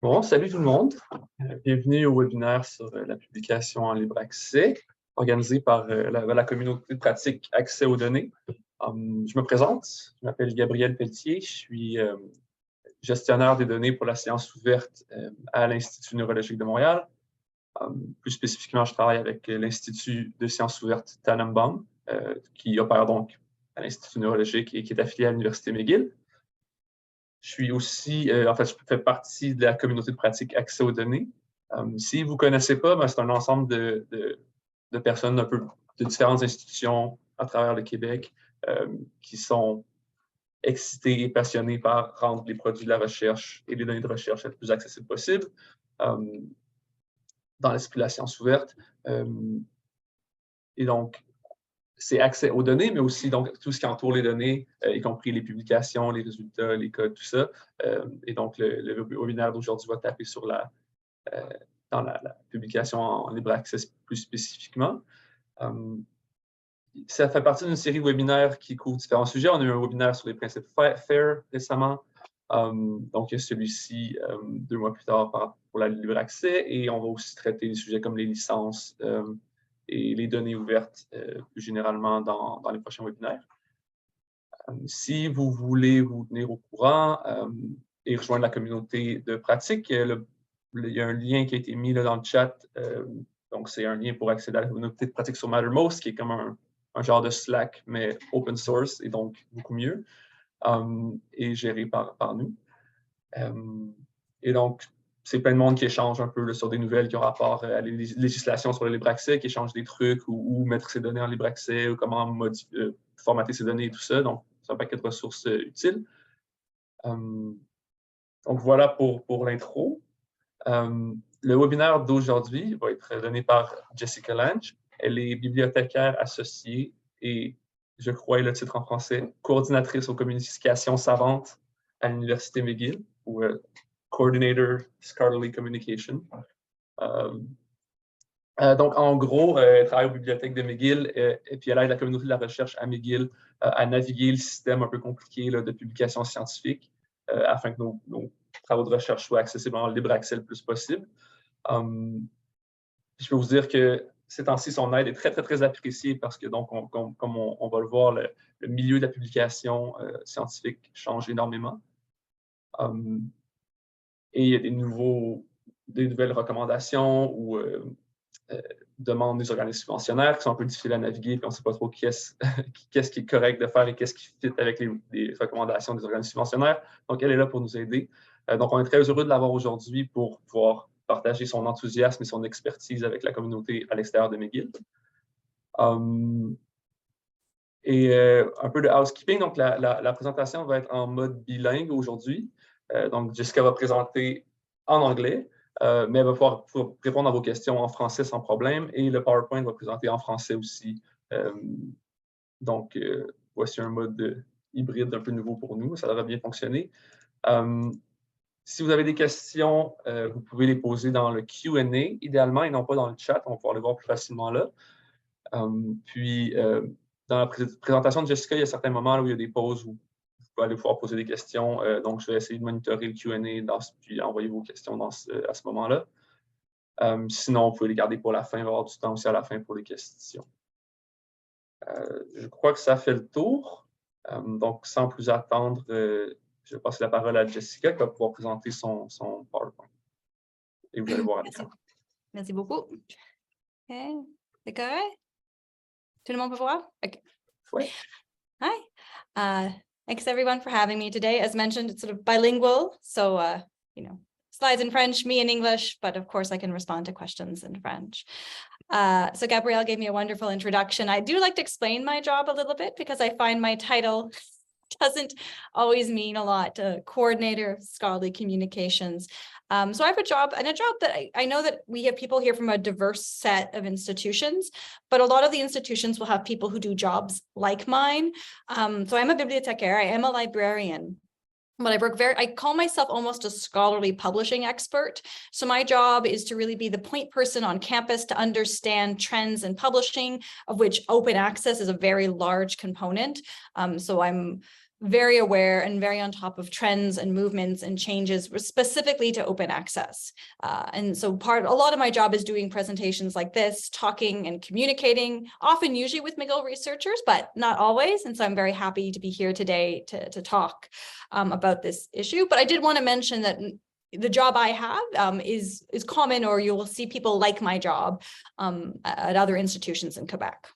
Bon, salut tout le monde. Bienvenue au webinaire sur la publication en libre accès, organisé par la communauté de pratique Accès aux données. Je me présente, je m'appelle Gabriel Pelletier, je suis gestionnaire des données pour la science ouverte à l'Institut neurologique de Montréal. Plus spécifiquement, je travaille avec l'Institut de sciences ouvertes Tanenbaum, qui opère donc à l'Institut neurologique et qui est affilié à l'Université McGill. Je suis aussi, je fais partie de la communauté de pratique Accès aux données. Si vous ne connaissez pas, c'est un ensemble de personnes un peu de différentes institutions à travers le Québec qui sont excitées et passionnées par rendre les produits de la recherche et les données de recherche le plus accessibles possible dans l'esprit de la science ouverte. Et donc, c'est accès aux données, mais aussi donc, tout ce qui entoure les données, y compris les publications, les résultats, les codes, tout ça. Et donc, le webinaire d'aujourd'hui va taper sur dans la publication en libre accès plus spécifiquement. Ça fait partie d'une série de webinaires qui couvre différents sujets. On a eu un webinaire sur les principes FAIR récemment. Donc, il y a celui-ci 2 mois plus tard pour la libre accès. Et on va aussi traiter des sujets comme les licences, et les données ouvertes plus généralement dans les prochains webinaires. Si vous voulez vous tenir au courant et rejoindre la communauté de pratique, il y a un lien qui a été mis là, dans le chat. Donc, c'est un lien pour accéder à la communauté de pratique sur Mattermost, qui est comme un genre de Slack, mais open source et donc beaucoup mieux, et géré par nous. Et donc, c'est plein de monde qui échange un peu là, sur des nouvelles qui ont rapport à la législation sur le libre accès, qui échange des trucs ou mettre ses données en libre accès ou comment formater ses données et tout ça. Donc, c'est un paquet de ressources utiles. Donc, voilà pour l'intro. Le webinaire d'aujourd'hui va être donné par Jessica Lange. Elle est bibliothécaire associée et, je crois, et le titre en français, coordinatrice aux communications savantes à l'Université McGill, ou Coordinator Scholarly Communication. Donc, en gros, elle travaille aux bibliothèques de McGill et puis elle aide la communauté de la recherche à McGill à naviguer le système un peu compliqué là, de publication scientifique afin que nos travaux de recherche soient accessibles en libre accès le plus possible. Je peux vous dire que ces temps-ci, son aide est très, très, très appréciée parce que, donc, comme on va le voir, le milieu de la publication scientifique change énormément. Et il y a des nouvelles recommandations ou demandes des organismes subventionnaires qui sont un peu difficiles à naviguer, puis on ne sait pas trop qu'est-ce qui est correct de faire et qu'est-ce qui fit avec les recommandations des organismes subventionnaires. Donc, elle est là pour nous aider. Donc, on est très heureux de l'avoir aujourd'hui pour pouvoir partager son enthousiasme et son expertise avec la communauté à l'extérieur de McGill. Et un peu de housekeeping, donc la présentation va être en mode bilingue aujourd'hui. Donc, Jessica va présenter en anglais, mais elle va pouvoir répondre à vos questions en français sans problème. Et le PowerPoint va présenter en français aussi. Donc, voici un mode hybride un peu nouveau pour nous. Ça devrait bien fonctionner. Si vous avez des questions, vous pouvez les poser dans le Q&A, idéalement, et non pas dans le chat. On va pouvoir les voir plus facilement là. Puis, dans la présentation de Jessica, il y a certains moments où il y a des pauses où vous pouvez aller pouvoir poser des questions. Donc, je vais essayer de monitorer le Q&A puis envoyer vos questions à ce moment-là. Sinon, vous pouvez les garder pour la fin. Il va y avoir du temps aussi à la fin pour les questions. Je crois que ça fait le tour. Donc, sans plus attendre, je vais passer la parole à Jessica qui va pouvoir présenter son PowerPoint. Et vous allez voir à l'écran. Merci beaucoup. OK. C'est correct? Tout le monde peut voir? Okay. Oui. Hi. Thanks everyone for having me today. As mentioned, it's sort of bilingual. So, slides in French, me in English, but of course I can respond to questions in French. So Gabriel gave me a wonderful introduction. I do like to explain my job a little bit because I find my title doesn't always mean a lot. Coordinator of Scholarly Communications. So I have a job that I know that we have people here from a diverse set of institutions, but a lot of the institutions will have people who do jobs like mine. So I'm a bibliothécaire, I am a librarian. But I call myself almost a scholarly publishing expert. So my job is to really be the point person on campus to understand trends in publishing, of which open access is a very large component. So I'm very aware and very on top of trends and movements and changes specifically to open access. And so a lot of my job is doing presentations like this, talking and communicating, often usually with McGill researchers, but not always. And so I'm very happy to be here today to talk about this issue. But I did want to mention that the job I have is common, or you will see people like my job at other institutions in Quebec.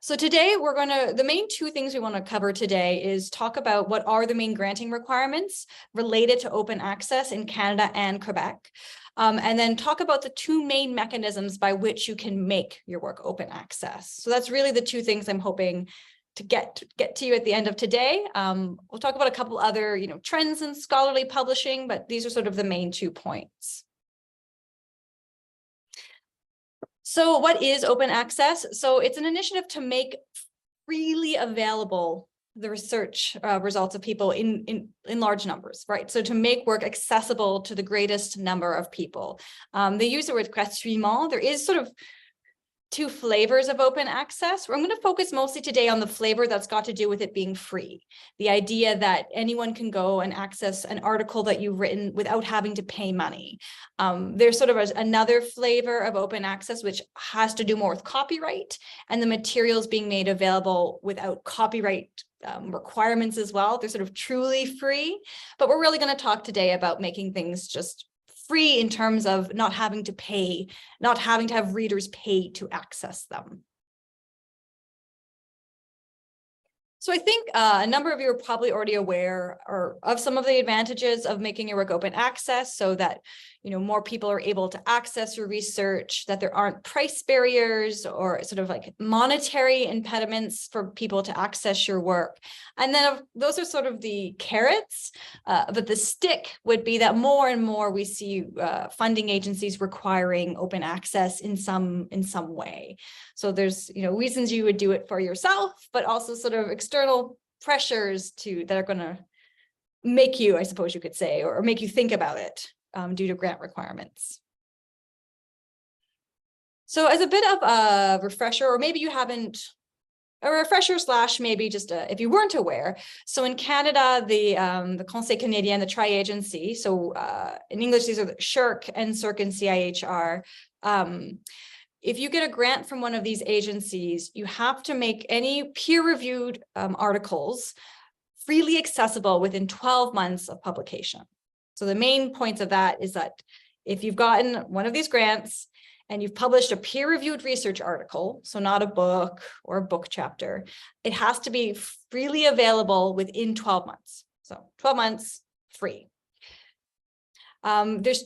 So today the main two things we want to cover today is talk about what are the main granting requirements related to open access in Canada and Quebec. And then talk about the two main mechanisms by which you can make your work open access. So that's really the two things I'm hoping to get to you at the end of today. We'll talk about a couple other, trends in scholarly publishing, but these are sort of the main 2 points. So what is open access? So it's an initiative to make freely available the research results of people in large numbers, right? So to make work accessible to the greatest number of people. They use the word gratuitement. There is sort of two flavors of open access. I'm going to focus mostly today on the flavor that's got to do with it being free. The idea that anyone can go and access an article that you've written without having to pay money. There's sort of another flavor of open access, which has to do more with copyright and the materials being made available without copyright requirements as well. They're sort of truly free, but we're really going to talk today about making things just free in terms of not having to pay, not having to have readers pay to access them. So I think a number of you are probably already aware of some of the advantages of making your work open access, so that more people are able to access your research, that there aren't price barriers or sort of like monetary impediments for people to access your work. And then those are sort of the carrots, but the stick would be that more and more we see funding agencies requiring open access in some way. So there's reasons you would do it for yourself, but also sort of external pressures that are going to make you, I suppose you could say, or make you think about it due to grant requirements. So as a bit of a refresher, or maybe you haven't, a refresher slash maybe just if you weren't aware. So in Canada, the Conseil Canadien, the tri-agency, so in English, these are the SSHRC, NSERC, and CIHR. If you get a grant from one of these agencies, you have to make any peer-reviewed articles freely accessible within 12 months of publication. So the main points of that is that if you've gotten one of these grants and you've published a peer-reviewed research article, so not a book or a book chapter, it has to be freely available within 12 months. So 12 months, free. There's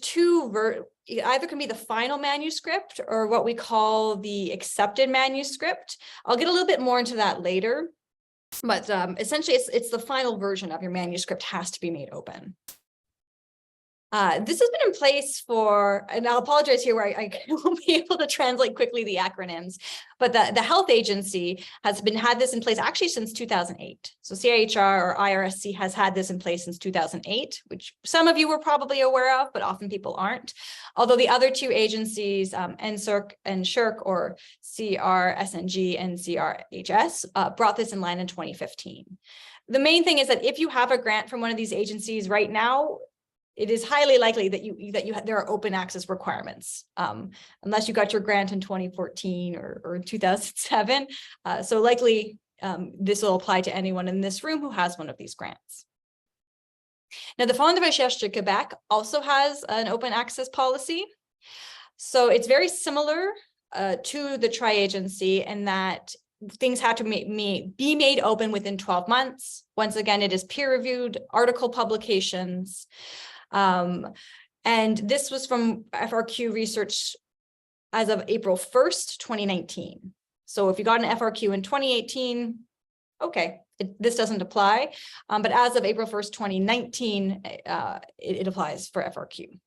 it either can be the final manuscript or what we call the accepted manuscript. I'll get a little bit more into that later, but essentially it's the final version of your manuscript has to be made open. This has been in place and I'll apologize here where I won't be able to translate quickly the acronyms, but the health agency has had this in place actually since 2008. So CIHR or IRSC has had this in place since 2008, which some of you were probably aware of, but often people aren't. Although the other two agencies, NSERC and SSHRC, or CRSNG and CRHS, brought this in line in 2015. The main thing is that if you have a grant from one of these agencies right now, it is highly likely that there are open access requirements, unless you got your grant in 2014 or in 2007. So likely this will apply to anyone in this room who has one of these grants. Now, the Fonds de Recherche de Québec also has an open access policy. So it's very similar to the tri-agency in that things have to be made open within 12 months. Once again, it is peer-reviewed article publications. And this was from FRQ research as of April 1st, 2019. So if you got an FRQ in 2018, okay, this doesn't apply. But as of April 1st, 2019, it applies for FRQ.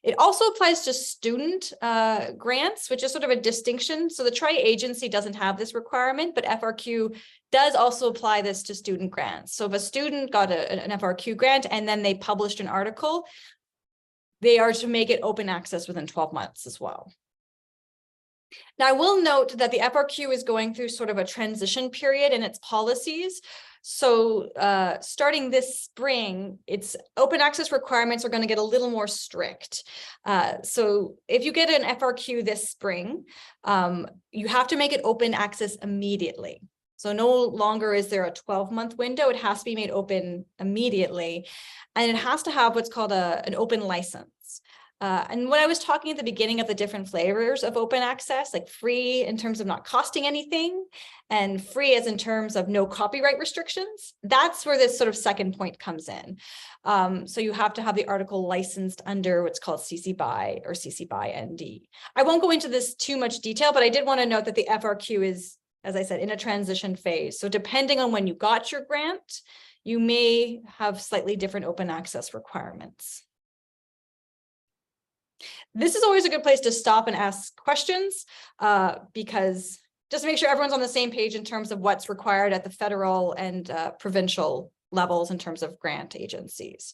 It also applies to student grants, which is sort of a distinction. So the tri-agency doesn't have this requirement, but FRQ does also apply this to student grants. So if a student got an FRQ grant and then they published an article, they are to make it open access within 12 months as well. Now, I will note that the FRQ is going through sort of a transition period in its policies. So starting this spring, its open access requirements are going to get a little more strict. So if you get an FRQ this spring, you have to make it open access immediately. So no longer is there a 12-month window. It has to be made open immediately. And it has to have what's called an open license. And when I was talking at the beginning of the different flavors of open access, like free in terms of not costing anything, and free as in terms of no copyright restrictions, that's where this sort of second point comes in. So you have to have the article licensed under what's called CC BY or CC BY ND. I won't go into this too much detail, but I did want to note that the FRQ is, as I said, in a transition phase. So depending on when you got your grant, you may have slightly different open access requirements. This is always a good place to stop and ask questions because just to make sure everyone's on the same page in terms of what's required at the federal and provincial levels in terms of grant agencies.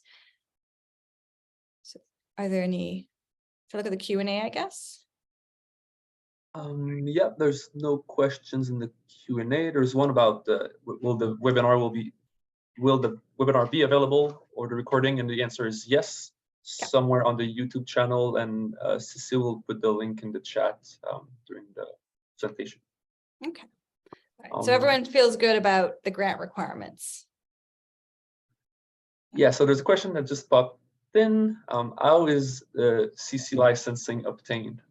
So are there any, if I look at the Q&A, I guess? Yeah, there's no questions in the Q&A. There's one about will the webinar be available or the recording? And the answer is yes. Yeah. Somewhere on the YouTube channel, and Cecile will put the link in the chat during the presentation. Okay. All right. So everyone feels good about the grant requirements. Yeah, so there's a question that just popped in. How is CC licensing obtained?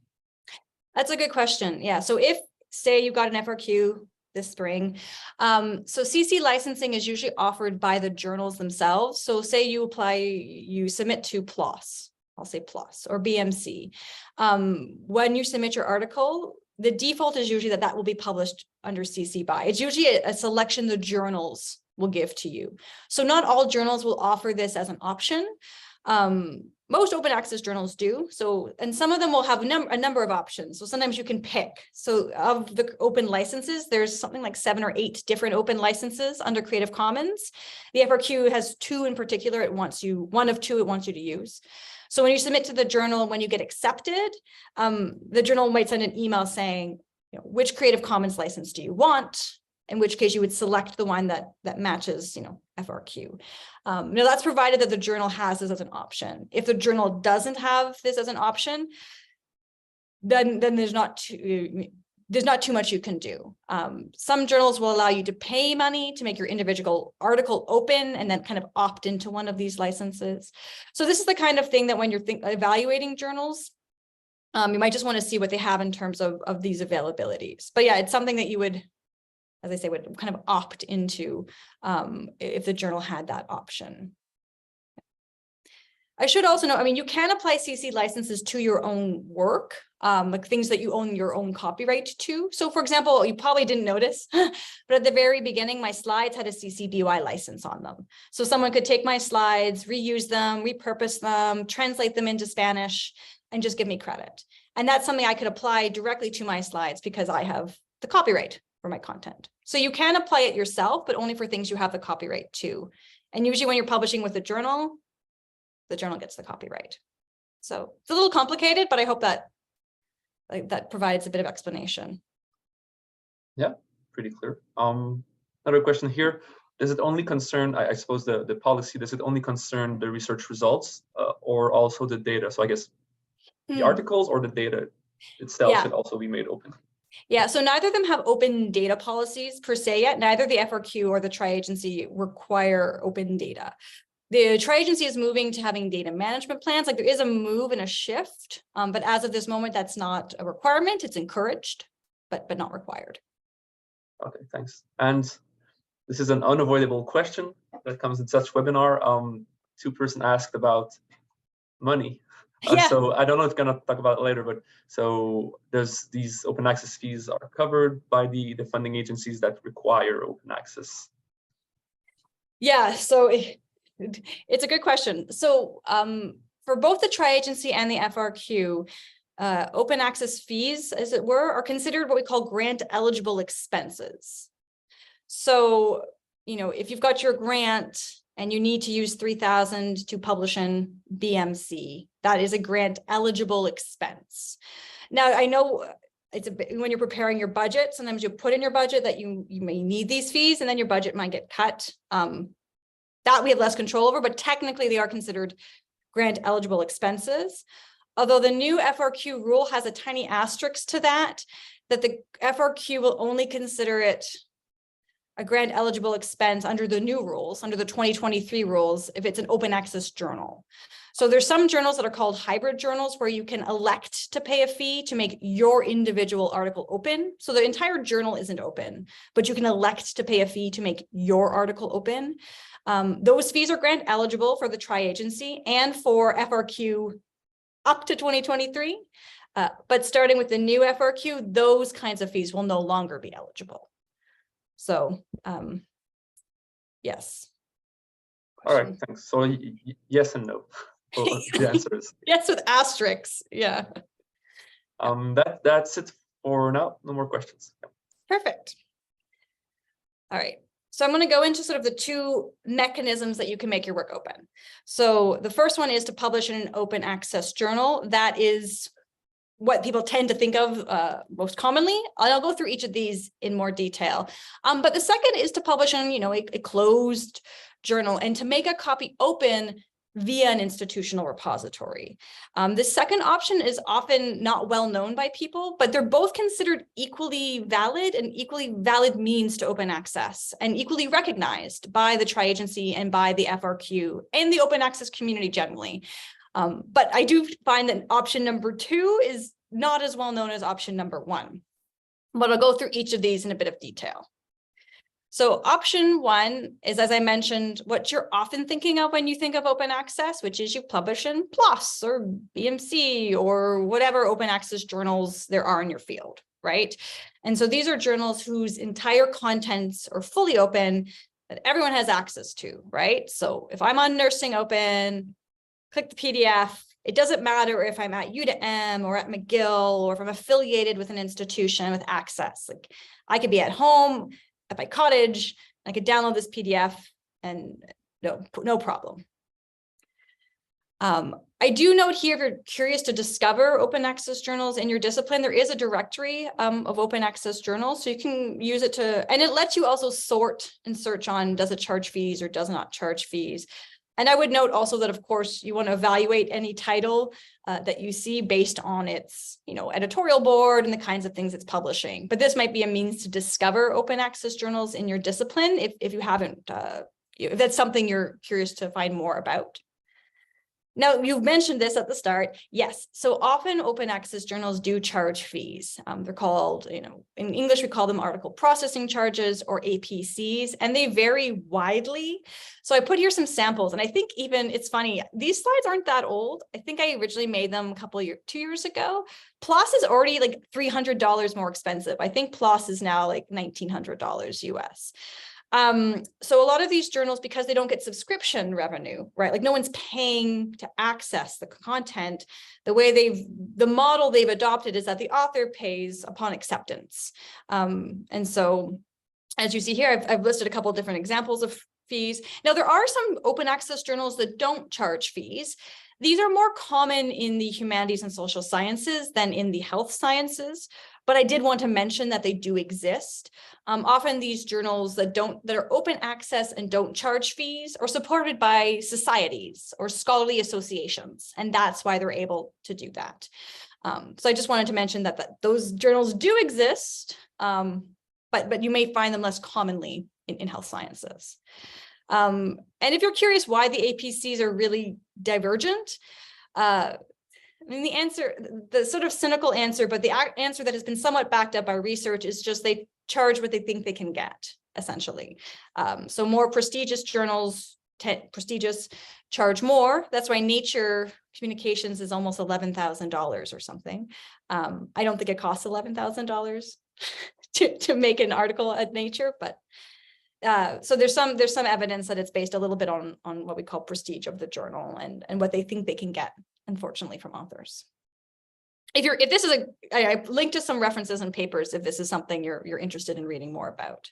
That's a good question. Yeah, so if, say, you got an FRQ this spring. So CC licensing is usually offered by the journals themselves. So say you apply, you submit to PLOS, I'll say PLOS or BMC. When you submit your article, the default is usually that will be published under CC BY. It's usually a selection the journals will give to you. So not all journals will offer this as an option. Most open access journals do. So, and some of them will have a number of options. So sometimes you can pick. So of the open licenses, there's something like 7 or 8 different open licenses under Creative Commons. The FRQ has 2 in particular. It wants you, one of 2 it wants you to use. So when you submit to the journal, when you get accepted, the journal might send an email saying, you know, which Creative Commons license do you want? In which case you would select the one that matches, you know, FRQ. Now that's provided that the journal has this as an option. If the journal doesn't have this as an option, then there's not too much you can do. Some journals will allow you to pay money to make your individual article open and then kind of opt into one of these licenses. So this is the kind of thing that when you're evaluating journals, you might just want to see what they have in terms of these availabilities. But yeah, it's something that you would, as I say, would kind of opt into if the journal had that option. I should also know, I mean, you can apply CC licenses to your own work, like things that you own your own copyright to. So for example, you probably didn't notice, but at the very beginning, my slides had a CC BY license on them. So someone could take my slides, reuse them, repurpose them, translate them into Spanish, and just give me credit. And that's something I could apply directly to my slides because I have the copyright for my content. So you can apply it yourself, but only for things you have the copyright to. And usually when you're publishing with a journal, the journal gets the copyright. So it's a little complicated, but I hope that that provides a bit of explanation. Yeah, pretty clear. Another question here. Does it only concern, I suppose the policy, does it only concern the research results or also the data? So I guess the articles or the data itself should also be made open. Yeah, so neither of them have open data policies per se yet. Neither the FRQ or the tri-agency require open data. The tri-agency is moving to having data management plans. Like there is a move and a shift, but as of this moment, that's not a requirement. It's encouraged, but not required. Okay, thanks. And this is an unavoidable question that comes in such webinar. Two-person asked about money. So I don't know if we're going to talk about it later, but so there's these open access fees are covered by the funding agencies that require open access. Yeah, so it's a good question. So for both the tri-agency and the FRQ, open access fees, as it were, are considered what we call grant eligible expenses. So, you know, if you've got your grant and you need to use $3,000 to publish in BMC, that is a grant eligible expense. Now, I know it's a bit, when you're preparing your budget, sometimes you put in your budget that you may need these fees, and then your budget might get cut. That we have less control over, but technically they are considered grant eligible expenses. Although the new FRQ rule has a tiny asterisk to that the FRQ will only consider it a grant eligible expense under the new rules, under the 2023 rules, if it's an open access journal. So there's some journals that are called hybrid journals where you can elect to pay a fee to make your individual article open. So the entire journal isn't open, but you can elect to pay a fee to make your article open. Those fees are grant eligible for the tri-agency and for FRQ up to 2023. But starting with the new FRQ, those kinds of fees will no longer be eligible. So, yes. All right, thanks. So yes and no for the answers. Yes, with asterisks, yeah. That's it for now. No more questions. Perfect. All right. So I'm going to go into sort of the two mechanisms that you can make your work open. So the first one is to publish in an open access journal. That is what people tend to think of most commonly. I'll go through each of these in more detail. But the second is to publish in, a closed journal and to make a copy open via an institutional repository. The second option is often not well known by people, but they're both considered equally valid and equally valid means to open access and equally recognized by the tri-agency and by the FRQ and the open access community generally. But I do find that option number 2 is not as well known as option number 1. But I'll go through each of these in a bit of detail. So option 1 is, as I mentioned, what you're often thinking of when you think of open access, which is you publish in PLOS or BMC or whatever open access journals there are in your field, right? And so these are journals whose entire contents are fully open that everyone has access to, right? So if I'm on Nursing Open, click the PDF. It doesn't matter if I'm at UWM or at McGill or if I'm affiliated with an institution with access. Like I could be at home at my cottage, I could download this PDF and no problem. I do note here, if you're curious to discover open access journals in your discipline, there is a directory of open access journals. So you can use it to, and it lets you also sort and search on, does it charge fees or does not charge fees? And I would note also that, of course, you want to evaluate any title that you see based on its, editorial board and the kinds of things it's publishing. But this might be a means to discover open access journals in your discipline if you haven't, if that's something you're curious to find more about. Now, you've mentioned this at the start. Yes, so often open access journals do charge fees. They're called, in English, we call them article processing charges or APCs, and they vary widely. So I put here some samples, and I think even, it's funny, these slides aren't that old. I think I originally made them 2 years ago. PLOS is already like $300 more expensive. I think PLOS is now like $1,900 US. So a lot of these journals, because they don't get subscription revenue, right? Like no one's paying to access the content. The model they've adopted is that the author pays upon acceptance. And so as you see here, I've listed a couple of different examples of fees. Now there are some open access journals that don't charge fees. These are more common in the humanities and social sciences than in the health sciences. But I did want to mention that they do exist. Often these journals that are open access and don't charge fees are supported by societies or scholarly associations, and that's why they're able to do that. So I just wanted to mention that those journals do exist, but you may find them less commonly in health sciences. And if you're curious why the APCs are really divergent, I mean, the sort of cynical answer, but the answer that has been somewhat backed up by research is just they charge what they think they can get, essentially. So more prestigious journals, charge more. That's why Nature Communications is almost $11,000 or something. I don't think it costs $11,000 to make an article at Nature, but so there's some evidence that it's based a little bit on what we call prestige of the journal and what they think they can get, unfortunately, from authors. If this is I linked to some references and papers if this is something you're interested in reading more about.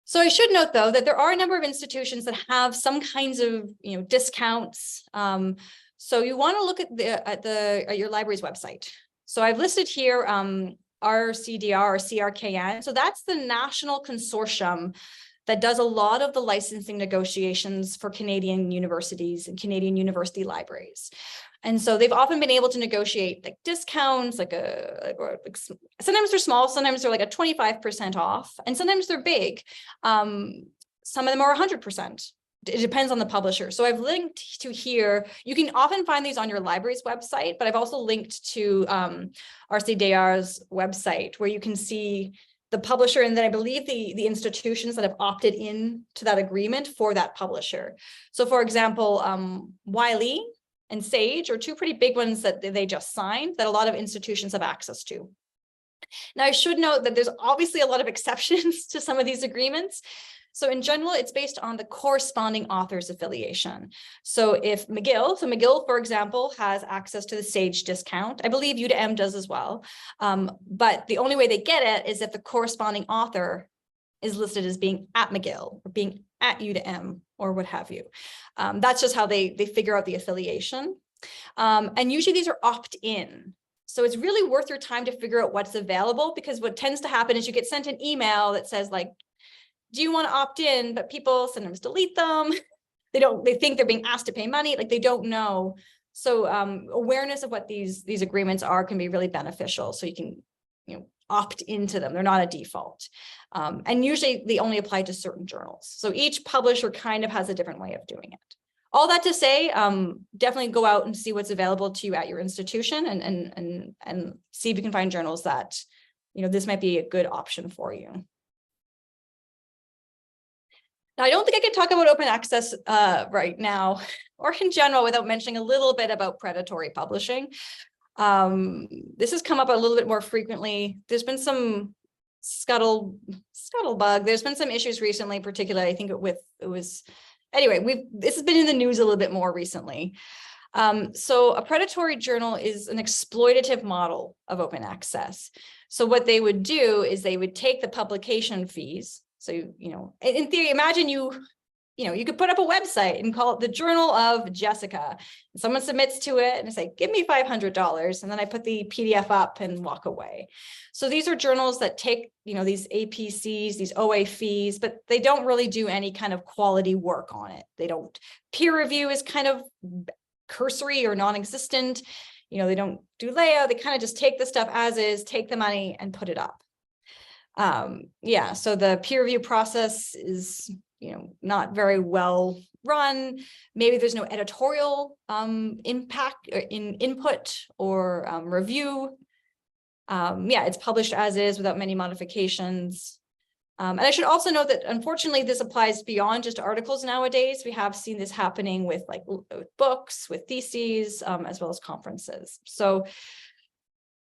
So I should note, though, that there are a number of institutions that have some kinds of discounts. So you want to look at your library's website. So I've listed here RCDR or CRKN. So that's the national consortium that does a lot of the licensing negotiations for Canadian universities and Canadian university libraries. And so they've often been able to negotiate like discounts, sometimes they're small, sometimes they're like a 25% off, and sometimes they're big. Some of them are 100%. It depends on the publisher. So I've linked to here. You can often find these on your library's website, but I've also linked to RCDR's website where you can see the publisher and then I believe the institutions that have opted in to that agreement for that publisher. So for example, Wiley and Sage are two pretty big ones that they just signed that a lot of institutions have access to. Now, I should note that there's obviously a lot of exceptions to some of these agreements. So in general, it's based on the corresponding author's affiliation. So if McGill, for example, has access to the Sage discount, I believe U2M does as well. But the only way they get it is if the corresponding author is listed as being at McGill or being at U2M or what have you. That's just how they figure out the affiliation. And usually these are opt-in. So it's really worth your time to figure out what's available, because what tends to happen is you get sent an email that says like, do you want to opt in? But people sometimes delete them. They think they're being asked to pay money, like they don't know. So awareness of what these agreements are can be really beneficial. So you can opt into them. They're not a default. And usually they only apply to certain journals. So each publisher kind of has a different way of doing it. All that to say, definitely go out and see what's available to you at your institution and see if you can find journals that, this might be a good option for you. Now, I don't think I can talk about open access right now or in general without mentioning a little bit about predatory publishing. This has come up a little bit more frequently. There's been some scuttlebug. There's been some issues recently, particularly, I think this has been in the news a little bit more recently. So a predatory journal is an exploitative model of open access. So what they would do is they would take the publication fees. So, in theory, imagine you could put up a website and call it the Journal of Jessica. And someone submits to it and say, give me $500. And then I put the PDF up and walk away. So these are journals that take, these APCs, these OA fees, but they don't really do any kind of quality work on it. They don't, peer review is kind of cursory or non-existent. They don't do layout. They kind of just take the stuff as is, take the money and put it up. So the peer review process is, not very well run. Maybe there's no editorial impact in input or review. It's published as is without many modifications. And I should also note that unfortunately this applies beyond just articles nowadays. We have seen this happening with books, with theses, as well as conferences. So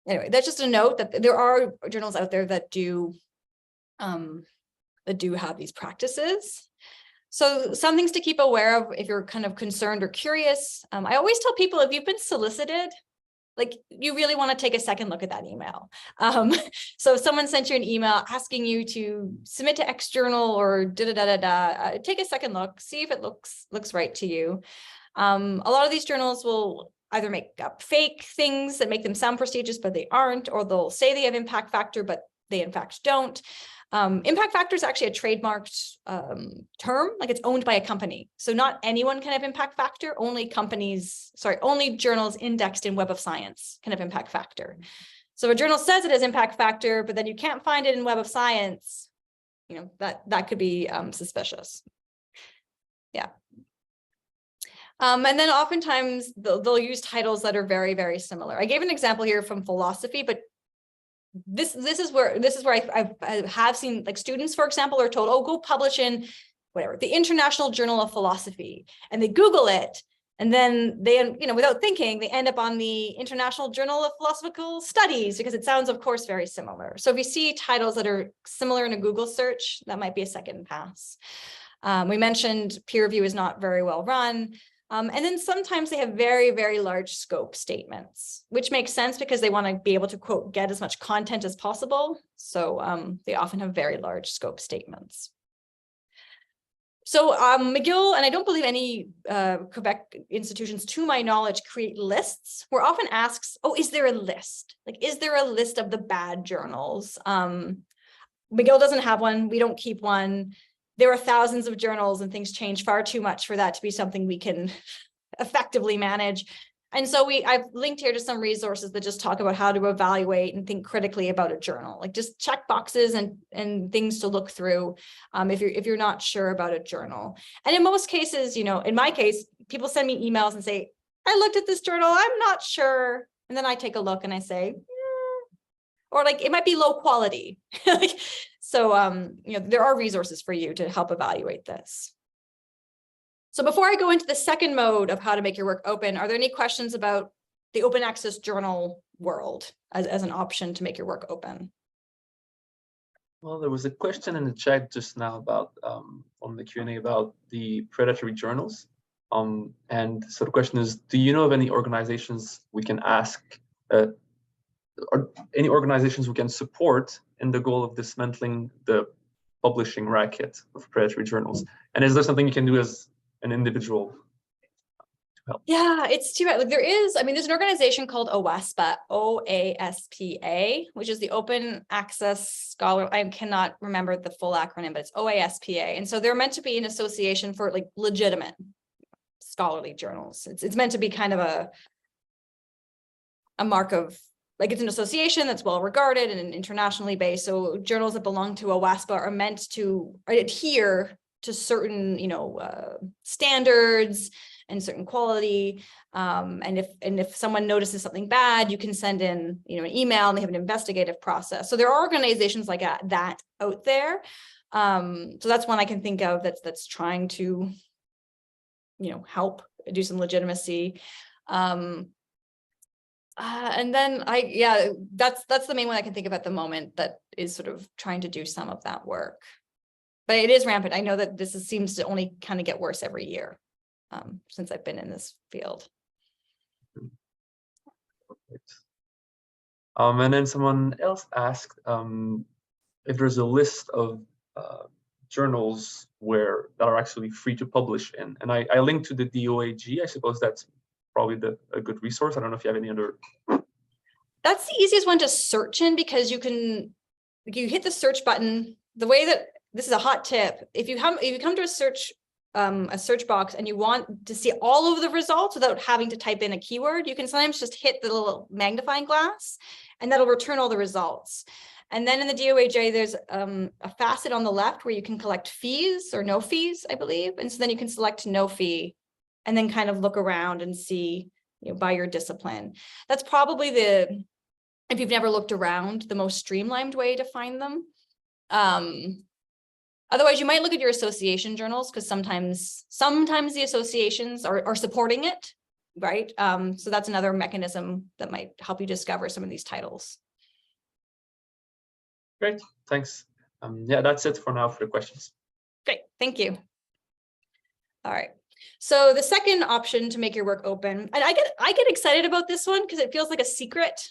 anyway, that's just a note that there are journals out there that do have these practices. So some things to keep aware of if you're kind of concerned or curious. I always tell people, if you've been solicited, you really want to take a second look at that email. So if someone sent you an email asking you to submit to X journal or take a second look, see if it looks right to you. A lot of these journals will either make up fake things that make them sound prestigious, but they aren't, or they'll say they have impact factor, but they in fact don't. Impact factor is actually a trademarked term, it's owned by a company. So not anyone can have impact factor, only journals indexed in Web of Science can have impact factor. So if a journal says it has impact factor, but then you can't find it in Web of Science, that could be suspicious. Yeah. And then oftentimes they'll use titles that are very, very similar. I gave an example here from philosophy, but this is where I have seen students, for example, are told, oh, go publish in whatever, the International Journal of Philosophy, and they Google it. And then they, without thinking, they end up on the International Journal of Philosophical Studies because it sounds, of course, very similar. So if you see titles that are similar in a Google search, that might be a second pass. We mentioned peer review is not very well run. And then sometimes they have very, very large scope statements, which makes sense because they want to be able to, quote, get as much content as possible. So they often have very large scope statements. So McGill, and I don't believe any Quebec institutions, to my knowledge, create lists. We're often asked, oh, is there a list? Like, is there a list of the bad journals? McGill doesn't have one. We don't keep one. There are thousands of journals and things change far too much for that to be something we can effectively manage. And so I've linked here to some resources that just talk about how to evaluate and think critically about a journal, like just check boxes and things to look through if you're not sure about a journal. And in most cases, in my case, people send me emails and say, I looked at this journal, I'm not sure. And then I take a look and I say, or like, it might be low quality. So, there are resources for you to help evaluate this. So before I go into the second mode of how to make your work open, are there any questions about the open access journal world as an option to make your work open? Well, there was a question in the chat just now about on the Q&A about the predatory journals. And so the question is, do you know of any organizations we can ask, or any organizations we can support in the goal of dismantling the publishing racket of predatory journals? And is there something you can do as an individual to help? Yeah, it's too bad. Like there's an organization called OASPA, OASPA, which is the Open Access Scholar. I cannot remember the full acronym, but it's OASPA. And so they're meant to be an association for like legitimate scholarly journals. It's meant to be kind of a mark of, like, it's an association that's well regarded and internationally based. So journals that belong to OASPA are meant to adhere to certain, standards and certain quality. And if someone notices something bad, you can send in, an email, and they have an investigative process. So there are organizations like that out there. So that's one I can think of that's trying to, help do some legitimacy. And then that's the main one I can think of at the moment that is sort of trying to do some of that work. But it is rampant. I know that this seems to only kind of get worse every year since I've been in this field. And then someone else asked if there's a list of journals that are actually free to publish in. And I linked to the DOAG. I suppose that's probably a good resource. I don't know if you have any other. That's the easiest one to search in, because you hit the search button. The way that this is a hot tip. If you come to a search box and you want to see all of the results without having to type in a keyword, you can sometimes just hit the little magnifying glass and that'll return all the results. And then in the DOAJ, there's a facet on the left where you can collect fees or no fees, I believe. And so then you can select no fee and then kind of look around and see, by your discipline. That's probably if you've never looked around, the most streamlined way to find them. Otherwise, you might look at your association journals, because sometimes the associations are supporting it, right? So that's another mechanism that might help you discover some of these titles. Great, thanks. Yeah, that's it for now for the questions. Great, thank you. All right. So the second option to make your work open, and I get excited about this one because it feels like a secret.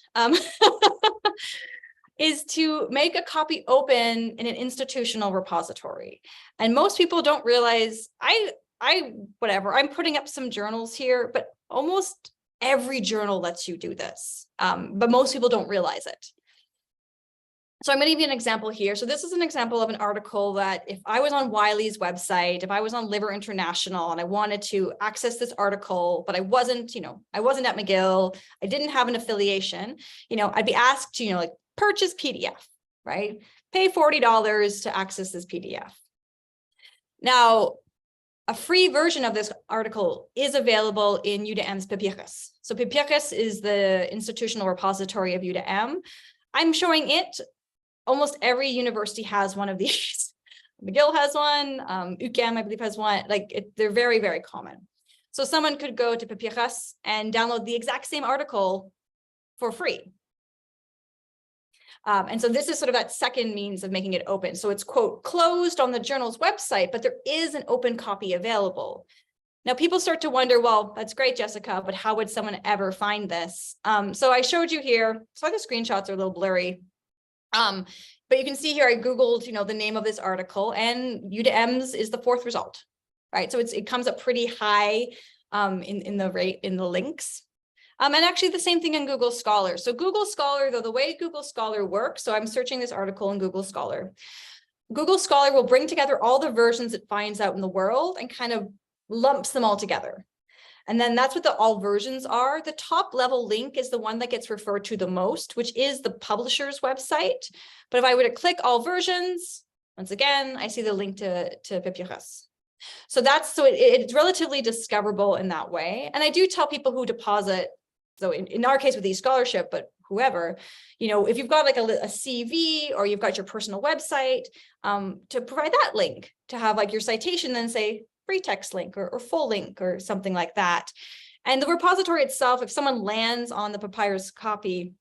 Is to make a copy open in an institutional repository. And most people don't realize, I'm putting up some journals here, but almost every journal lets you do this. But most people don't realize it. So I'm going to give you an example here. So this is an example of an article that if I was on Wiley's website, if I was on Libre International and I wanted to access this article, but I wasn't at McGill, I didn't have an affiliation, I'd be asked to, purchase PDF, right? Pay $40 to access this PDF. Now, a free version of this article is available in UDM's Publier. So Publier is the institutional repository of UDM. I'm showing it. Almost every university has one of these. McGill has one, UQAM, I believe, has one. They're very, very common. So someone could go to Publier and download the exact same article for free. And so this is sort of that second means of making it open. So it's, quote, closed on the journal's website, but there is an open copy available. Now people start to wonder, well, that's great, Jessica, but how would someone ever find this? So I showed you here, so the screenshots are a little blurry. But But you can see here, I Googled, the name of this article, and UDM's is the 4th result, right? So it comes up pretty high in the links. And actually the same thing in Google Scholar. So Google Scholar, though, the way Google Scholar works, so I'm searching this article in Google Scholar. Google Scholar will bring together all the versions it finds out in the world and kind of lumps them all together. And then that's what the all versions are. The top level link is the one that gets referred to the most, which is the publisher's website. But if I were to click all versions, once again, I see the link to Publier. So it's relatively discoverable in that way. And I do tell people who deposit, so in our case with eScholarship, but whoever, if you've got like a CV or you've got your personal website, to provide that link to have like your citation, then say free text link or full link or something like that. And the repository itself, if someone lands on the papyrus copy,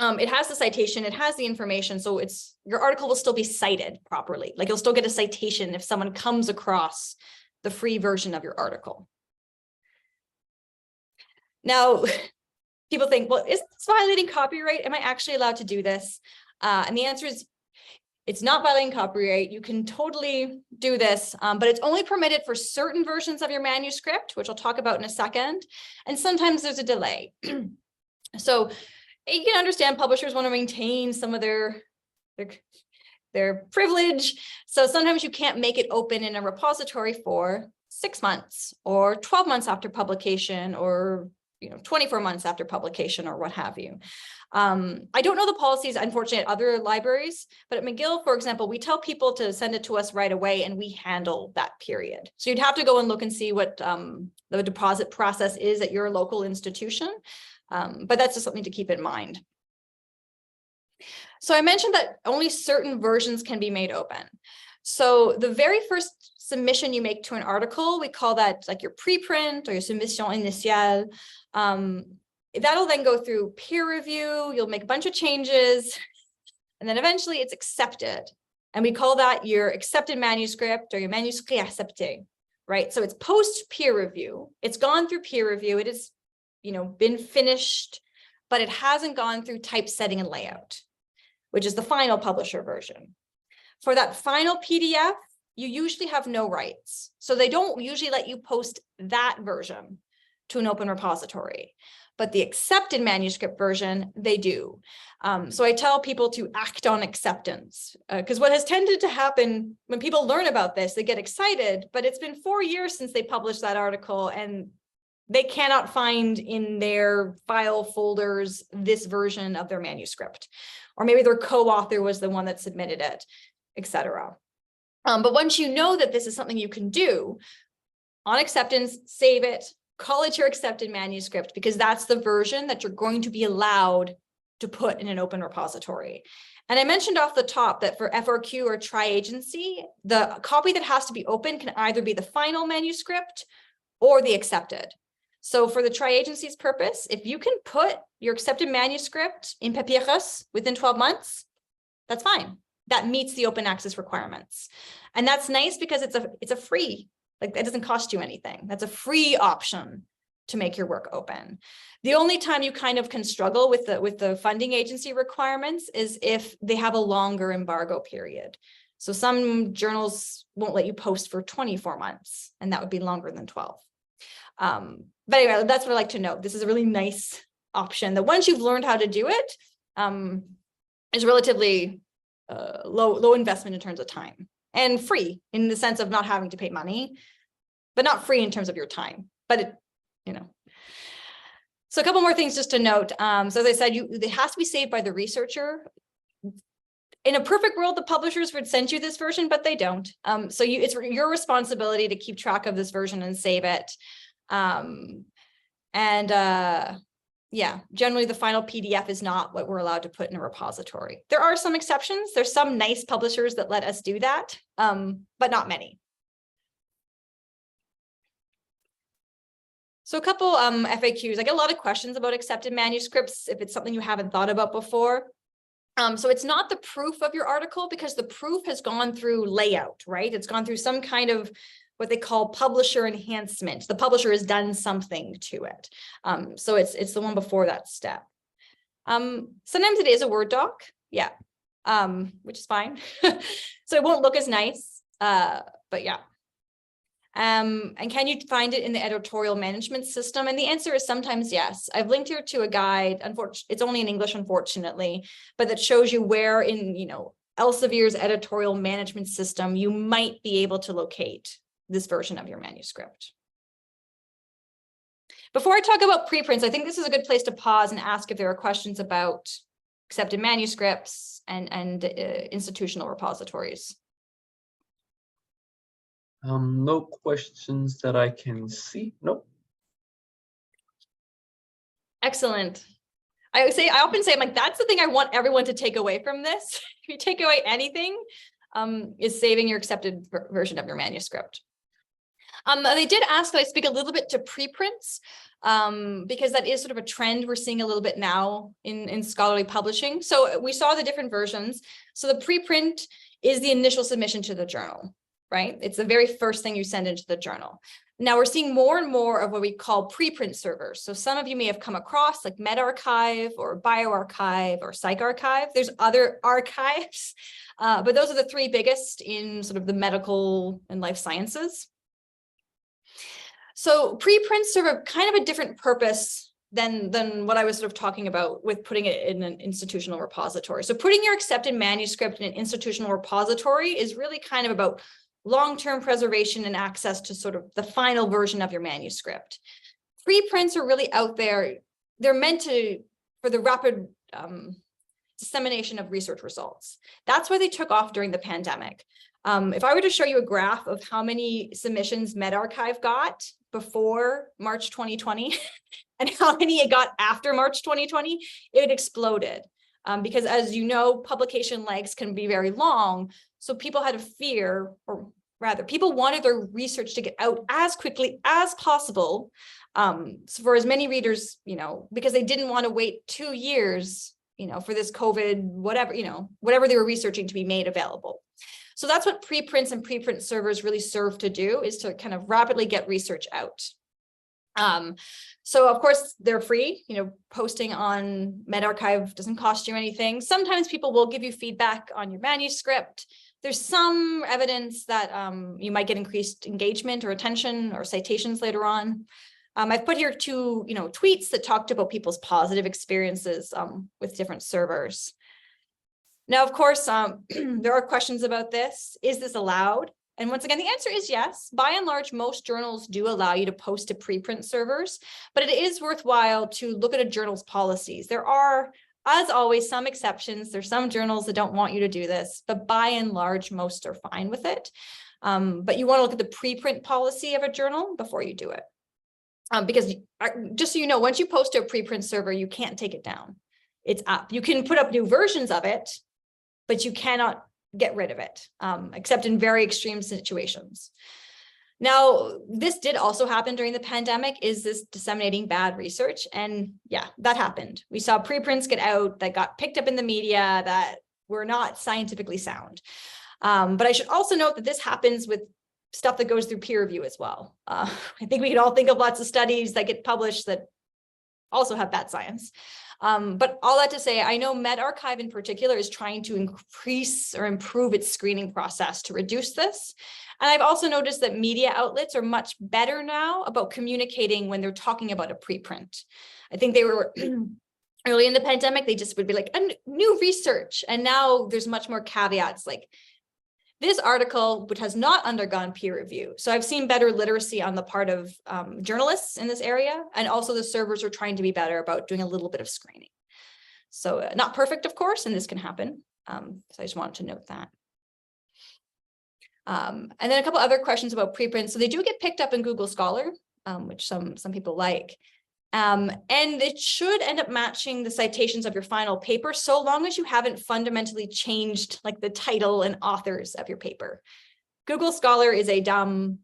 it has the citation, it has the information, so your article will still be cited properly. Like you'll still get a citation if someone comes across the free version of your article. Now, people think, well, is this violating copyright? Am I actually allowed to do this? And the answer is, it's not violating copyright. You can totally do this, but it's only permitted for certain versions of your manuscript, which I'll talk about in a second. And sometimes there's a delay. So you can understand publishers want to maintain some of their privilege. So sometimes you can't make it open in a repository for 6 months or 12 months after publication, or 24 months after publication, or what have you. I don't know the policies, unfortunately, at other libraries, but at McGill, for example, we tell people to send it to us right away and we handle that period. So you'd have to go and look and see what the deposit process is at your local institution. But that's just something to keep in mind. So I mentioned that only certain versions can be made open. So the very first submission you make to an article, we call that like your preprint or your submission initiale. That'll then go through peer review. You'll make a bunch of changes, and then eventually it's accepted. And we call that your accepted manuscript or your manuscrit accepté, right? So it's post peer review. It's gone through peer review. It is, been finished, but it hasn't gone through typesetting and layout, which is the final publisher version. For that final PDF, you usually have no rights. So they don't usually let you post that version to an open repository, but the accepted manuscript version, they do. So I tell people to act on acceptance, because what has tended to happen when people learn about this, they get excited, but it's been 4 years since they published that article and they cannot find in their file folders this version of their manuscript, or maybe their co-author was the one that submitted it, etc. But once you know that this is something you can do, on acceptance, save it, call it your accepted manuscript, because that's the version that you're going to be allowed to put in an open repository. And I mentioned off the top that for FRQ or tri-agency, the copy that has to be open can either be the final manuscript or the accepted. So for the tri-agency's purpose, if you can put your accepted manuscript in Papyrus within 12 months, that's fine. That meets the open access requirements. And that's nice because it's a free, like it doesn't cost you anything. That's a free option to make your work open. The only time you kind of can struggle with the funding agency requirements is if they have a longer embargo period. So some journals won't let you post for 24 months, and that would be longer than 12. But anyway, that's what I like to know. This is a really nice option that once you've learned how to do it, is relatively low investment in terms of time, and free in the sense of not having to pay money, but not free in terms of your time. But So a couple more things just to note. So as I said, it has to be saved by the researcher. In a perfect world, the publishers would send you this version, but they don't. So it's your responsibility to keep track of this version and save it. Yeah, generally the final PDF is not what we're allowed to put in a repository. There are some exceptions. There's some nice publishers that let us do that, but not many. So a couple FAQs. I get a lot of questions about accepted manuscripts if it's something you haven't thought about before. So it's not the proof of your article, because the proof has gone through layout, right? It's gone through some kind of what they call publisher enhancement. The publisher has done something to it. So it's the one before that step. Sometimes it is a Word doc. Yeah. which is fine. So it won't look as nice, but yeah. And can you find it in the editorial management system? And the answer is sometimes yes. I've linked here to a guide. Unfortunately, it's only in English, unfortunately, but that shows you where in, Elsevier's editorial management system, you might be able to locate this version of your manuscript. Before I talk about preprints, I think this is a good place to pause and ask if there are questions about accepted manuscripts and institutional repositories. No questions that I can see. Nope. Excellent. I often say, I'm like, that's the thing I want everyone to take away from this. If you take away anything, is saving your accepted version of your manuscript. They did ask that I speak a little bit to preprints, because that is sort of a trend we're seeing a little bit now in scholarly publishing. So we saw the different versions. So the preprint is the initial submission to the journal, right? It's the very first thing you send into the journal. Now we're seeing more and more of what we call preprint servers. So some of you may have come across like medRxiv or bioRxiv or psychArchive. There's other archives, but those are the three biggest in sort of the medical and life sciences. So preprints serve a kind of a different purpose than what I was sort of talking about with putting it in an institutional repository. So putting your accepted manuscript in an institutional repository is really kind of about long-term preservation and access to sort of the final version of your manuscript. Preprints are really out there. They're meant for the rapid dissemination of research results. That's why they took off during the pandemic. If I were to show you a graph of how many submissions medRxiv got before March 2020 and how many it got after March 2020, it exploded. Because as you know, publication legs can be very long. So people had a fear, or rather, people wanted their research to get out as quickly as possible. So for as many readers, because they didn't want to wait 2 years, for this COVID, whatever they were researching to be made available. So that's what preprints and preprint servers really serve to do, is to kind of rapidly get research out. So of course they're free, posting on medRxiv doesn't cost you anything. Sometimes people will give you feedback on your manuscript. There's some evidence that you might get increased engagement or attention or citations later on. I've put here 2, tweets that talked about people's positive experiences with different servers. Now, of course, there are questions about this. Is this allowed? And once again, the answer is yes. By and large, most journals do allow you to post to preprint servers, but it is worthwhile to look at a journal's policies. There are, as always, some exceptions. There's some journals that don't want you to do this, but by and large, most are fine with it. But you want to look at the preprint policy of a journal before you do it. Because just so you know, once you post to a preprint server, you can't take it down. It's up. You can put up new versions of it, but you cannot get rid of it, except in very extreme situations. Now, this did also happen during the pandemic, is this disseminating bad research? And yeah, that happened. We saw preprints get out that got picked up in the media that were not scientifically sound. But I should also note that this happens with stuff that goes through peer review as well. I think we can all think of lots of studies that get published that also have bad science. But all that to say, I know medRxiv in particular is trying to increase or improve its screening process to reduce this. And I've also noticed that media outlets are much better now about communicating when they're talking about a preprint. I think they were early in the pandemic, they just would be like, new research. And now there's much more caveats like, this article, which has not undergone peer review. So I've seen better literacy on the part of journalists in this area. And also the servers are trying to be better about doing a little bit of screening. So not perfect, of course, and this can happen. So I just wanted to note that. And then a couple other questions about preprints. So they do get picked up in Google Scholar, which some people like. And it should end up matching the citations of your final paper, so long as you haven't fundamentally changed like the title and authors of your paper. Google Scholar is a dumb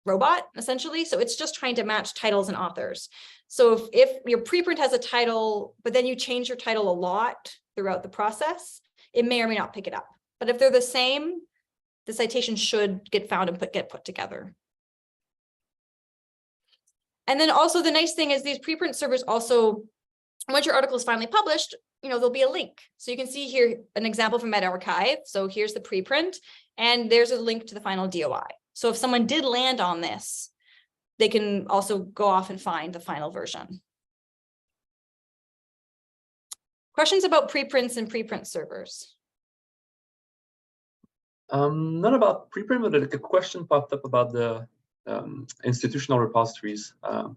robot, essentially. So it's just trying to match titles and authors. So if your preprint has a title, but then you change your title a lot throughout the process, it may or may not pick it up. But if they're the same, the citation should get found and get put together. And then also the nice thing is these preprint servers also Once your article is finally published, there'll be a link. So you can see here an example from medRxiv. So here's the preprint, and there's a link to the final DOI. So if someone did land on this, they can also go off and find the final version. Questions about preprints and preprint servers? Not about preprint, but a question popped up about the institutional repositories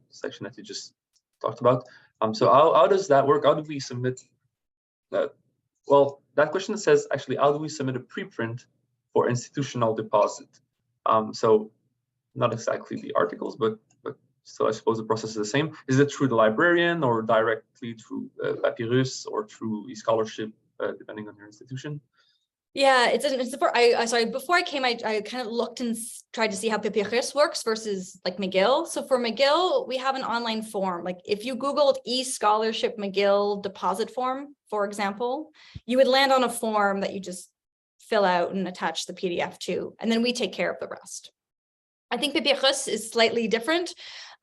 section that you just talked about. So how does that work? How do we submit that? Well, that question says, actually, how do we submit a preprint for institutional deposit? So not exactly the articles, but so I suppose the process is the same. Is it through the librarian or directly through Papyrus or through eScholarship, depending on your institution? Yeah, sorry, before I came, I kind of looked and tried to see how Papyrus works versus like McGill. So for McGill, we have an online form. Like if you Googled eScholarship McGill deposit form, for example, you would land on a form that you just fill out and attach the PDF to, and then we take care of the rest. I think Papyrus is slightly different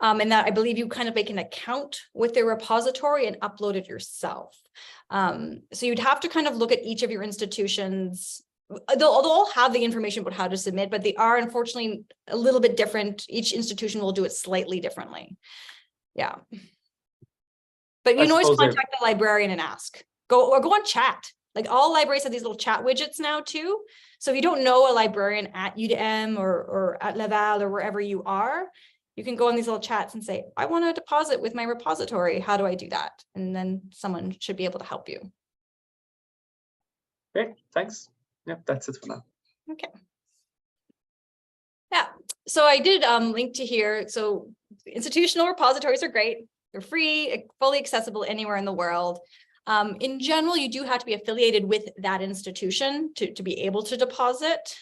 in that I believe you kind of make an account with their repository and upload it yourself. So you'd have to kind of look at each of your institutions. They'll all have the information about how to submit, but they are unfortunately a little bit different. Each institution will do it slightly differently. Yeah. But you can always contact the librarian and ask. Go on chat. Like all libraries have these little chat widgets now too. So if you don't know a librarian at UDM or at Laval or wherever you are, you can go on these little chats and say, I want to deposit with my repository. How do I do that? And then someone should be able to help you. Okay, thanks. Yeah, that's it for now. Okay. Yeah, so I did link to here. So institutional repositories are great. They're free, fully accessible anywhere in the world. In general, you do have to be affiliated with that institution to be able to deposit.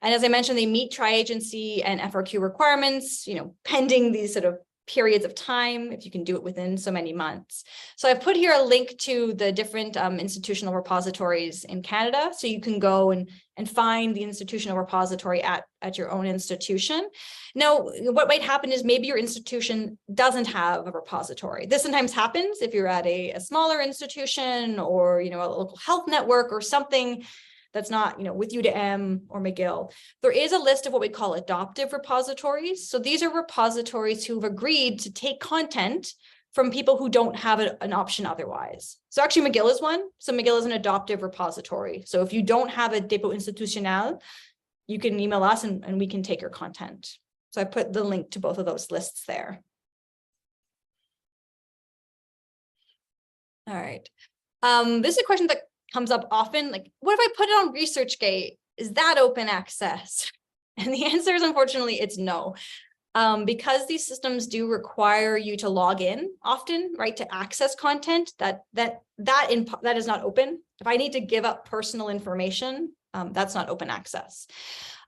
And as I mentioned, they meet tri-agency and FRQ requirements, pending these sort of periods of time, if you can do it within so many months. So I've put here a link to the different institutional repositories in Canada. So you can go and find the institutional repository at your own institution. Now, what might happen is maybe your institution doesn't have a repository. This sometimes happens if you're at a smaller institution or, a local health network or something that's not, with UDM or McGill. There is a list of what we call adoptive repositories. So these are repositories who've agreed to take content from people who don't have an option otherwise. So actually McGill is one. So McGill is an adoptive repository. So if you don't have a dépôt institutionnel, you can email us and we can take your content. So I put the link to both of those lists there. All right. This is a question that comes up often, like, what if I put it on ResearchGate? Is that open access? And the answer is, unfortunately, it's no. Because these systems do require you to log in often, right, to access content, that is not open. If I need to give up personal information, that's not open access.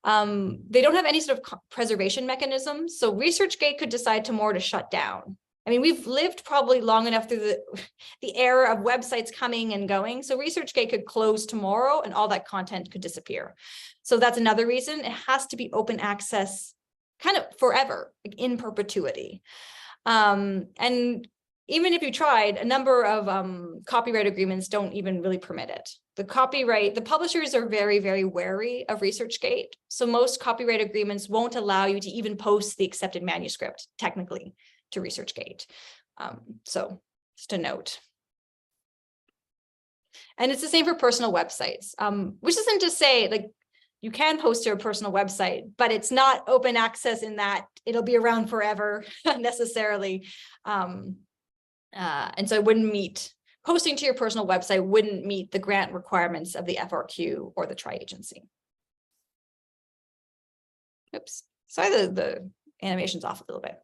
They don't have any sort of preservation mechanism. So ResearchGate could decide tomorrow to shut down. I mean, we've lived probably long enough through the era of websites coming and going. So ResearchGate could close tomorrow and all that content could disappear. So that's another reason it has to be open access kind of forever, like in perpetuity. And even if you tried, a number of copyright agreements don't even really permit it. The publishers are very, very wary of ResearchGate. So most copyright agreements won't allow you to even post the accepted manuscript, technically, to ResearchGate. So just a note. And it's the same for personal websites, which isn't to say like you can post to a personal website, but it's not open access in that it'll be around forever necessarily. And so it wouldn't meet, posting to your personal website wouldn't meet the grant requirements of the FRQ or the tri-agency. Oops, sorry, the animation's off a little bit.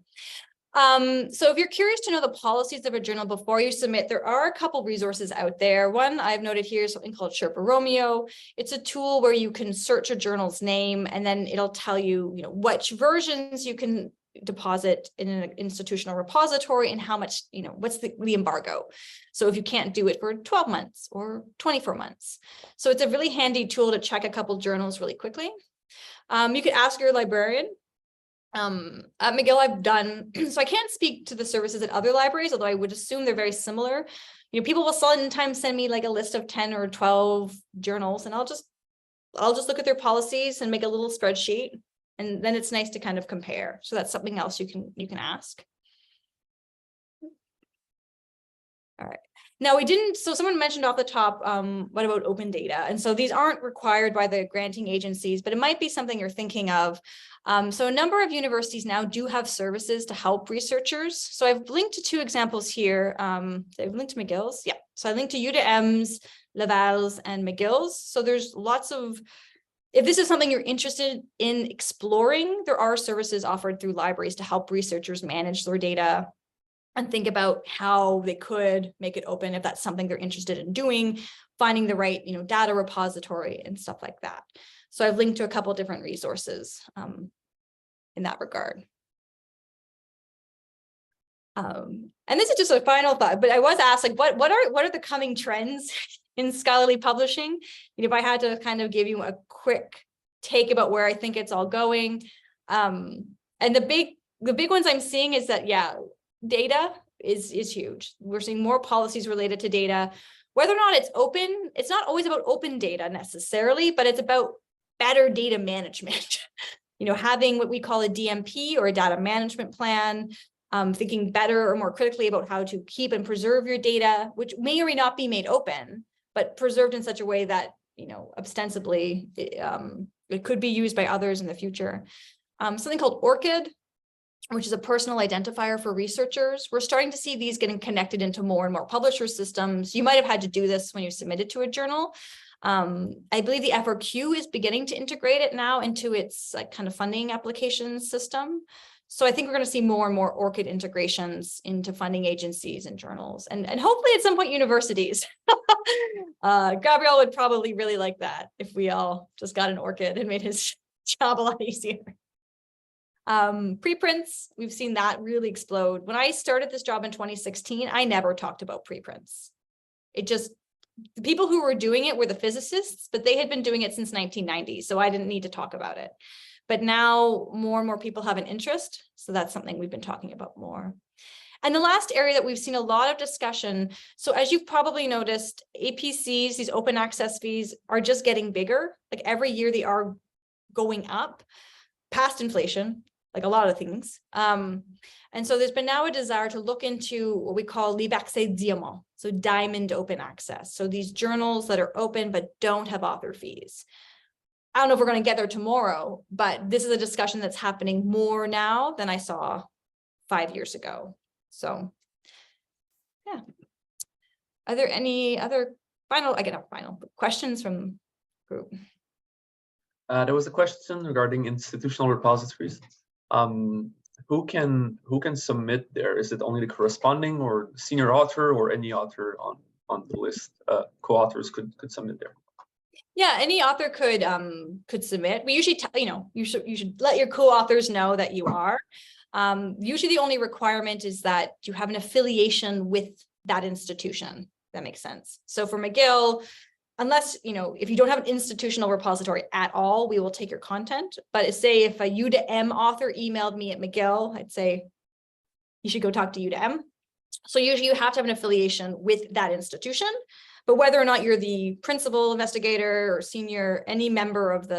So if you're curious to know the policies of a journal before you submit, there are a couple resources out there. One I've noted here is something called Sherpa Romeo. It's a tool where you can search a journal's name and then it'll tell you, which versions you can deposit in an institutional repository and how much, what's the embargo. So if you can't do it for 12 months or 24 months. So it's a really handy tool to check a couple journals really quickly. You could ask your librarian At McGill, I've done, so I can't speak to the services at other libraries, although I would assume they're very similar. You know, people will sometimes send me like a list of 10 or 12 journals, and I'll just look at their policies and make a little spreadsheet. And then it's nice to kind of compare. So that's something else you can ask. All right. Now we didn't, so someone mentioned off the top, what about open data? And so these aren't required by the granting agencies, but it might be something you're thinking of. So a number of universities now do have services to help researchers. So I've linked to 2 examples here. I've linked to McGill's. Yeah. So I linked to UWM's, Laval's, and McGill's. So there's lots of, if this is something you're interested in exploring, there are services offered through libraries to help researchers manage their data and think about how they could make it open if that's something they're interested in doing, finding the right, data repository and stuff like that. So I've linked to a couple of different resources in that regard. And this is just a final thought, but I was asked, like, what are the coming trends in scholarly publishing? If I had to kind of give you a quick take about where I think it's all going, and the big ones I'm seeing is that, yeah, data is huge. We're seeing more policies related to data. Whether or not it's open, it's not always about open data necessarily, but it's about better data management. Having what we call a DMP or a data management plan, thinking better or more critically about how to keep and preserve your data, which may or may not be made open, but preserved in such a way that, ostensibly it could be used by others in the future. Something called ORCID, which is a personal identifier for researchers. We're starting to see these getting connected into more and more publisher systems. You might have had to do this when you submitted to a journal. I believe the FRQ is beginning to integrate it now into its kind of funding application system. So I think we're going to see more and more ORCID integrations into funding agencies and journals, and hopefully at some point universities. Gabriel would probably really like that if we all just got an ORCID and made his job a lot easier. Preprints, we've seen that really explode. When I started this job in 2016, I never talked about preprints. The people who were doing it were the physicists, but they had been doing it since 1990, so I didn't need to talk about it. But now more and more people have an interest, so that's something we've been talking about more. And the last area that we've seen a lot of discussion, so as you've probably noticed, APCs, these open access fees, are just getting bigger. Like every year they are going up past inflation, like a lot of things. And so there's been now a desire to look into what we call libre accès diamant, so diamond open access. So these journals that are open but don't have author fees. I don't know if we're going to get there tomorrow, but this is a discussion that's happening more now than I saw 5 years ago. So, yeah. Are there any other final questions from the group? There was a question regarding institutional repositories. Who can submit there? Is it only the corresponding or senior author, or any author on the list? Co-authors could submit there. Yeah, any author could submit. We usually, you should let your co-authors know that you are. Usually the only requirement is that you have an affiliation with that institution. That makes sense. So for McGill, unless, if you don't have an institutional repository at all, we will take your content. But say if a UWM author emailed me at McGill, I'd say you should go talk to UWM. So usually you have to have an affiliation with that institution. But whether or not you're the principal investigator or senior, any member of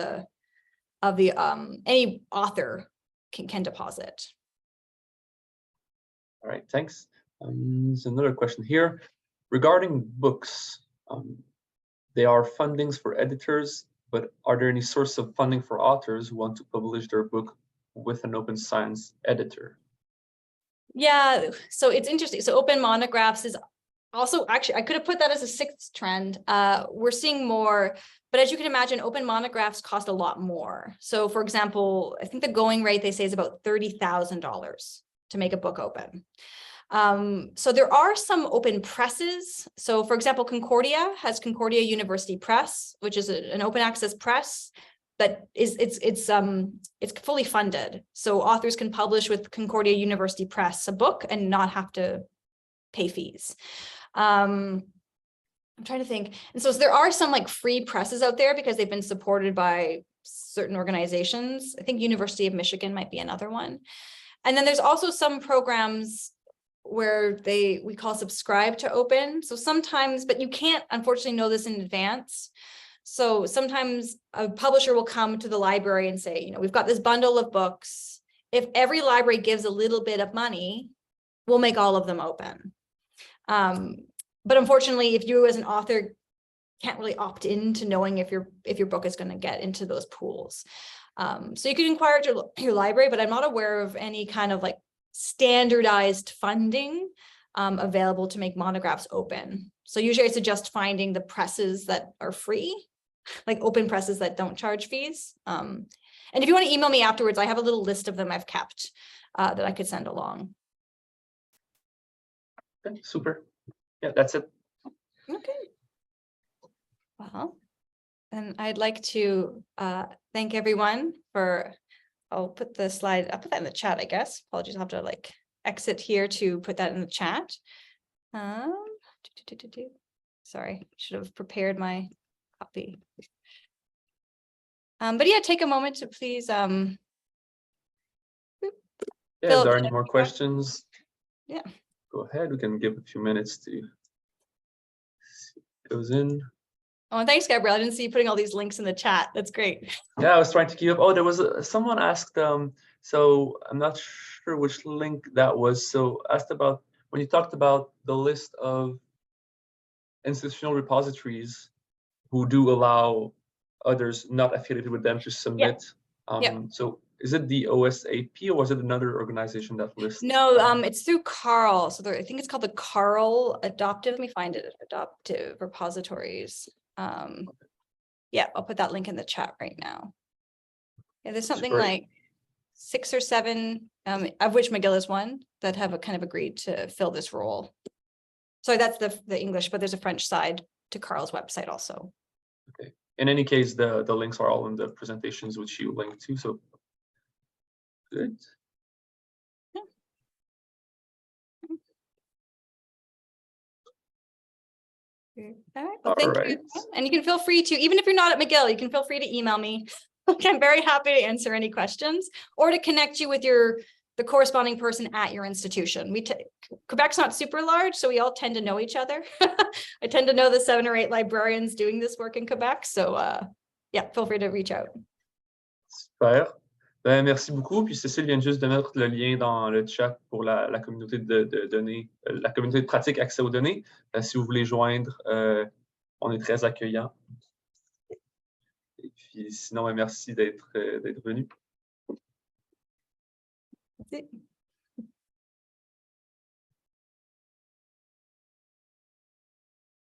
any author can deposit. All right, thanks. There's another question here regarding books. They are fundings for editors, but are there any source of funding for authors who want to publish their book with an open science editor? Yeah, so it's interesting. So open monographs is also, actually, I could have put that as a 6th trend. We're seeing more, but as you can imagine, open monographs cost a lot more. So for example, I think the going rate they say is about $30,000 to make a book open. So there are some open presses. So for example, Concordia has Concordia University Press, which is an open access press, but it's fully funded. So authors can publish with Concordia University Press a book and not have to pay fees. I'm trying to think. And so there are some free presses out there because they've been supported by certain organizations. I think University of Michigan might be another one. And then there's also some programs where we call subscribe to open. So sometimes, but you can't unfortunately know this in advance. So sometimes a publisher will come to the library and say, we've got this bundle of books. If every library gives a little bit of money, we'll make all of them open. But unfortunately, if you as an author can't really opt into knowing if your book is going to get into those pools. So you could inquire at your library, but I'm not aware of any kind of like standardized funding available to make monographs open. So usually I suggest finding the presses that are free, like open presses that don't charge fees. And if you want to email me afterwards, I have a little list of them I've kept that I could send along. Okay, super. Yeah, that's it. Okay. Well, and I'd like to thank everyone for, I'll put the slide, I'll put that in the chat, I guess. Apologies, I'll have to like exit here to put that in the chat. Sorry, should have prepared my copy. But yeah, take a moment to please. Yeah, if there are any more questions, yeah, go ahead. We can give a few minutes to see if it goes in. Oh, thanks, Gabriel. I didn't see you putting all these links in the chat. That's great. Yeah, I was trying to keep up. Oh, there was someone asked, so I'm not sure which link that was. So asked about when you talked about the list of institutional repositories who do allow others not affiliated with them to submit. So is it the OSAP or was it another organization that lists? No, it's through CARL. So I think it's called the CARL Adoptive. Let me find it. Adoptive Repositories. Yeah, I'll put that link in the chat right now. Yeah, there's something like 6 or 7, of which McGill is one, that have kind of agreed to fill this role. So that's the English, but there's a French side to CARL's website also. Okay. In any case, the links are all in the presentations which you linked to. So good. Well, thank you. And you can feel free to, even if you're not at McGill, you can feel free to email me. I'm very happy to answer any questions or to connect you with the corresponding person at your institution. Quebec's not super large, so we all tend to know each other. I tend to know the 7 or 8 librarians doing this work in Quebec. So yeah, feel free to reach out. Super. Ben, merci beaucoup. Puis Cécile vient juste de mettre le lien dans le chat pour la communauté de données, la communauté de pratique accès aux données. Si vous voulez joindre, on est très accueillant. Et puis sinon, merci d'être venu. Merci.